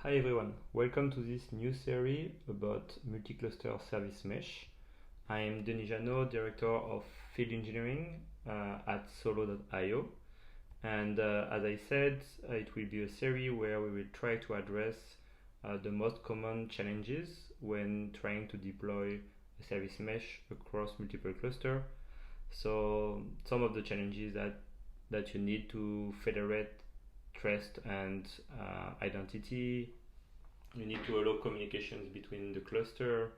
Hi everyone, welcome to this new series about multi-cluster service mesh. I am Denis Janot, Director of Field Engineering at solo.io, and as I said, it will be a series where we will try to address the most common challenges when trying to deploy a service mesh across multiple clusters. So some of the challenges that you need to federate trust and identity. You need to allow communications between the cluster.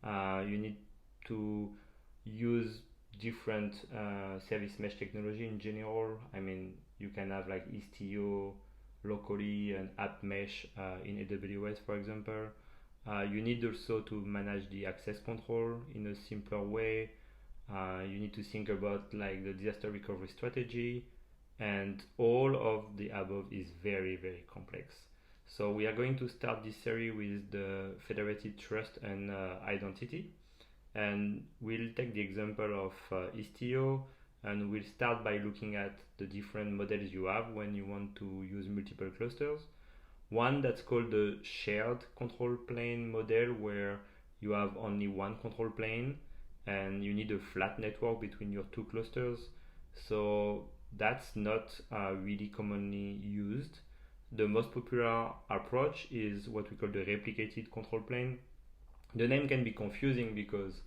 You need to use different service mesh technology in general. I mean, you can have like Istio locally and app mesh in AWS, for example. You need also to manage the access control in a simpler way. You need to think about like the disaster recovery strategy, and all of the above is very, very complex. So we are going to start this series with the federated trust and identity, and we'll take the example of Istio, and we'll start by looking at the different models you have when you want to use multiple clusters. One that's called the shared control plane model, where you have only one control plane and you need a flat network between your two clusters. So that's not really commonly used. The most popular approach is what we call the replicated control plane. The name can be confusing because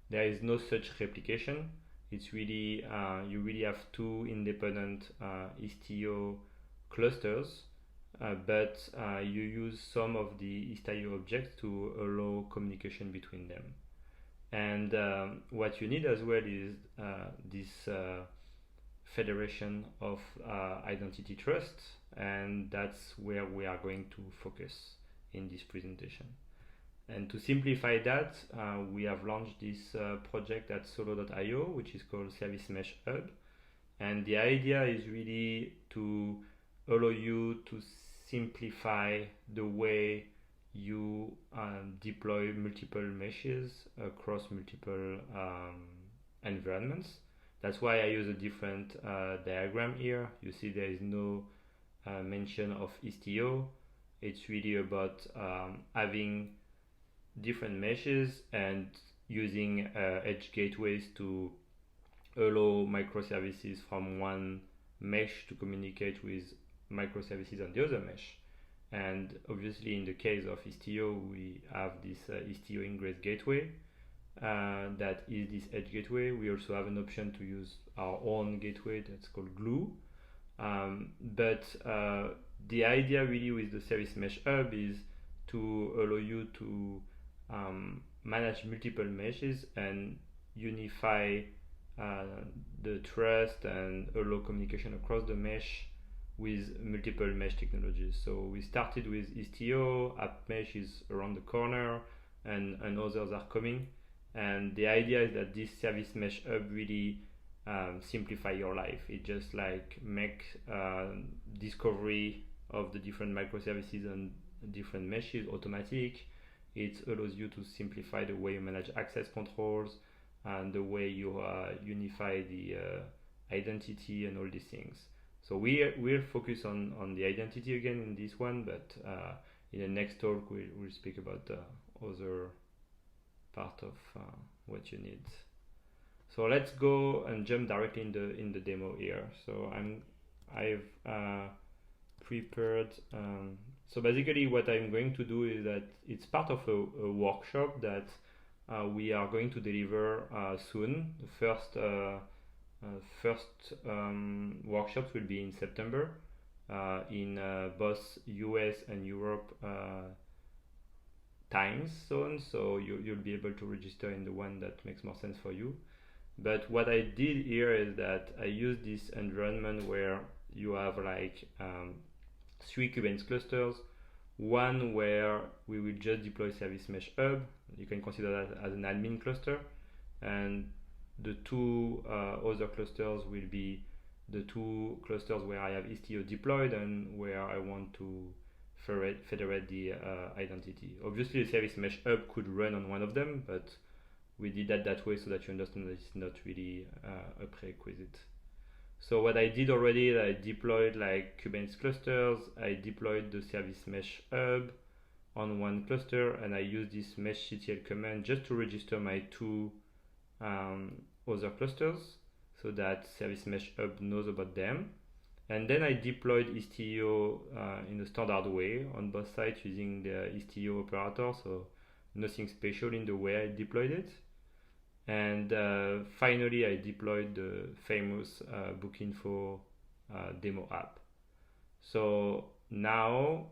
there is no such replication. It's really you really have two independent Istio clusters, but you use some of the Istio objects to allow communication between them. And what you need as well is this federation of identity trust, and that's where we are going to focus in this presentation. And to simplify that, we have launched this project at solo.io, which is called Service Mesh Hub. And the idea is really to allow you to simplify the way you deploy multiple meshes across multiple environments. That's why I use a different diagram here. You see there is no mention of Istio. It's really about having different meshes and using edge gateways to allow microservices from one mesh to communicate with microservices on the other mesh. And obviously in the case of Istio, we have this Istio ingress gateway that is this edge gateway. We also have an option to use our own gateway that's called Glue. But the idea really with the Service Mesh Hub is to allow you to manage multiple meshes and unify the trust and allow communication across the mesh with multiple mesh technologies. So we started with Istio, App Mesh is around the corner, and others are coming. And the idea is that this Service Mesh Hub really simplify your life. It just like make discovery of the different microservices and different meshes automatic. It allows you to simplify the way you manage access controls and the way you unify the identity and all these things. So we'll focus on the identity again in this one, but in the next talk we'll speak about the other part of what you need. So let's go and jump directly in the demo here. So I've prepared. So basically, what I'm going to do is that it's part of a workshop that we are going to deliver soon. The first workshops will be in September in both US and Europe time zones, so you'll be able to register in the one that makes more sense for you. But what I did here is that I used this environment where you have like 3 Kubernetes clusters, one where we will just deploy Service Mesh Hub. You can consider that as an admin cluster, and the two other clusters will be the two clusters where I have Istio deployed and where I want to federate the identity. Obviously, the Service Mesh Hub could run on one of them, but we did that way so that you understand that it's not really a prerequisite. So what I did already, I deployed like Kubernetes clusters, I deployed the service mesh hub on one cluster, and I used this meshctl command just to register my two other clusters so that service mesh hub knows about them. And then I deployed Istio in a standard way on both sides using the Istio operator, so nothing special in the way I deployed it. And finally, I deployed the famous Bookinfo demo app. So now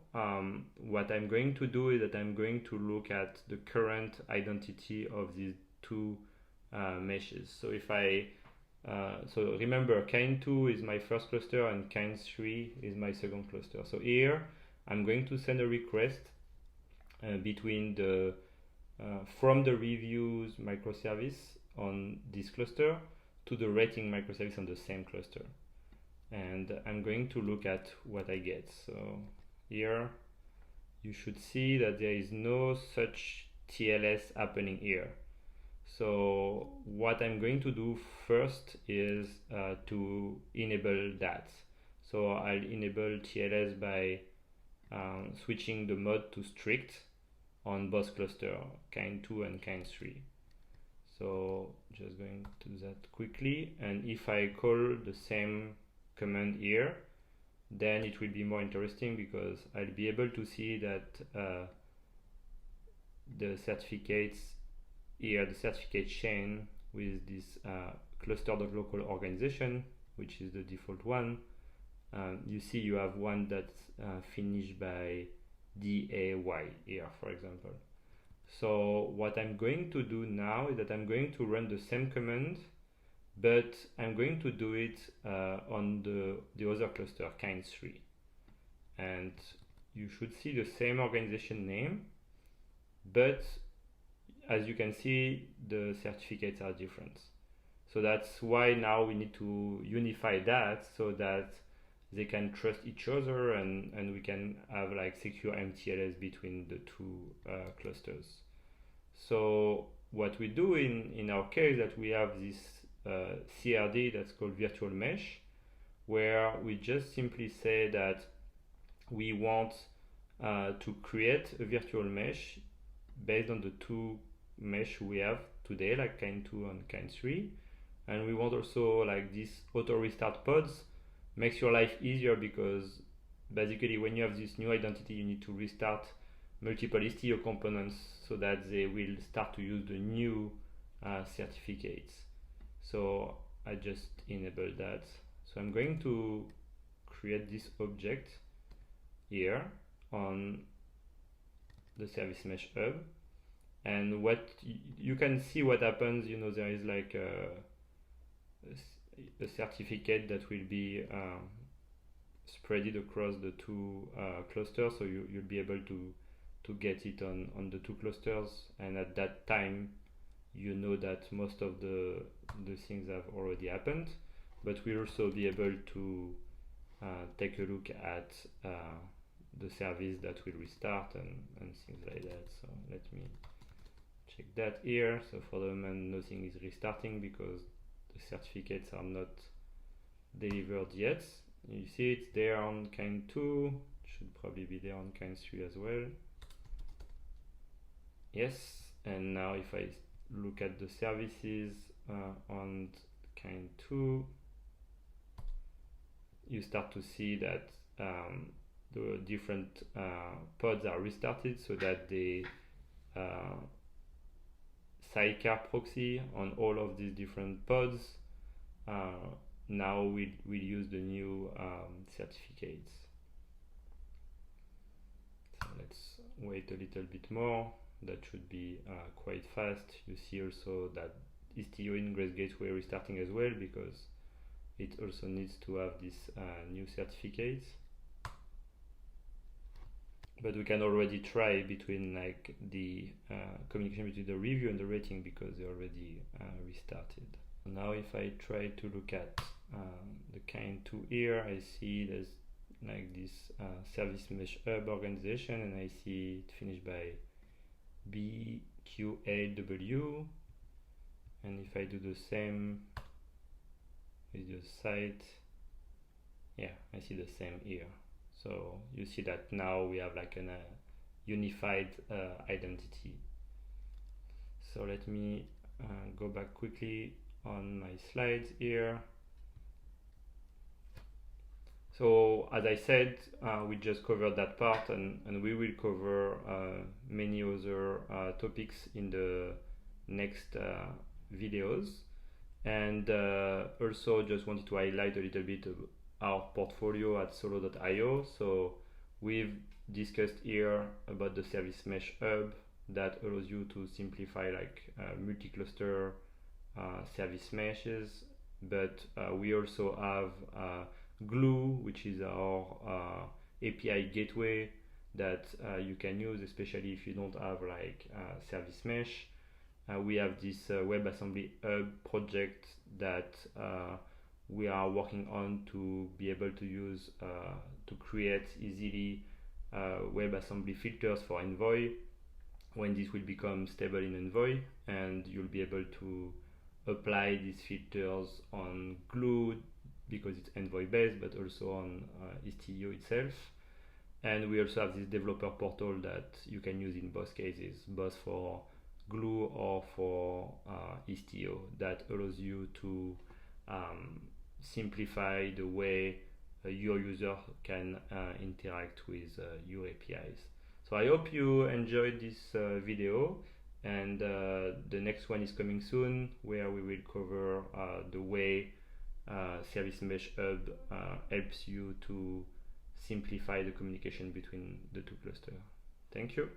what I'm going to do is that I'm going to look at the current identity of these two meshes. So if I so remember, Kind2 is my first cluster and Kind3 is my second cluster. So here I'm going to send a request between the from the reviews microservice on this cluster to the rating microservice on the same cluster. And I'm going to look at what I get. So here you should see that there is no such TLS happening here. So what I'm going to do first is to enable that. So I'll enable TLS by switching the mode to strict on both cluster, Kind2 and Kind3. So just going to do that quickly, and if I call the same command here, then it will be more interesting because I'll be able to see that the certificates here, the certificate chain with this cluster.local organization, which is the default one. You see you have one that's finished by DAY here, for example. So what I'm going to do now is that I'm going to run the same command, but I'm going to do it on the other cluster, Kind3. And you should see the same organization name, but as you can see, the certificates are different. So that's why now we need to unify that so that they can trust each other, and we can have like secure MTLS between the two clusters. So what we do in our case that we have this CRD that's called virtual mesh, where we just simply say that we want to create a virtual mesh based on the two mesh we have today, like Kind2 and Kind3, and we want also like this auto restart pods. Makes your life easier because basically when you have this new identity, you need to restart multiple Istio components so that they will start to use the new certificates. So I just enabled that. So I'm going to create this object here on the service mesh hub, and what you can see what happens, you know, there is like a certificate that will be spreaded across the two clusters, so you'll be able to get it on the two clusters, and at that time you know that most of the things have already happened, but we'll also be able to take a look at the service that will restart and things like that. So let me check that here. So for the moment nothing is restarting because the certificates are not delivered yet. You see it's there on Kind2, should probably be there on Kind3 as well. Yes, and now if I look at the services on Kind2, you start to see that the different pods are restarted so that the sidecar proxy on all of these different pods now we'll use the new certificates. So let's wait a little bit more. That should be quite fast. You see also that Istio Ingress Gateway restarting as well because it also needs to have these new certificates. But we can already try between like the communication between the review and the rating because they already restarted. Now if I try to look at the Kind2 here, I see there's like this service mesh hub organization, and I see it finished by BQAW, and if I do the same with the site, Yeah, I see the same here. So you see that now we have like an unified identity. So let me go back quickly on my slides here. So as I said, we just covered that part, and we will cover many other topics in the next videos. And also just wanted to highlight a little bit of our portfolio at solo.io. So we've discussed here about the service mesh hub that allows you to simplify like multi-cluster service meshes, but we also have Glue, which is our API gateway that you can use, especially if you don't have like service mesh. We have this WebAssembly Hub project that we are working on to be able to use to create easily WebAssembly filters for Envoy when this will become stable in Envoy, and you'll be able to apply these filters on Glue because it's Envoy based, but also on Istio itself. And we also have this developer portal that you can use in both cases, both for Glue or for Istio, that allows you to simplify the way your user can interact with your APIs. So I hope you enjoyed this video, and the next one is coming soon, where we will cover the way Service Mesh Hub helps you to simplify the communication between the two clusters. Thank you.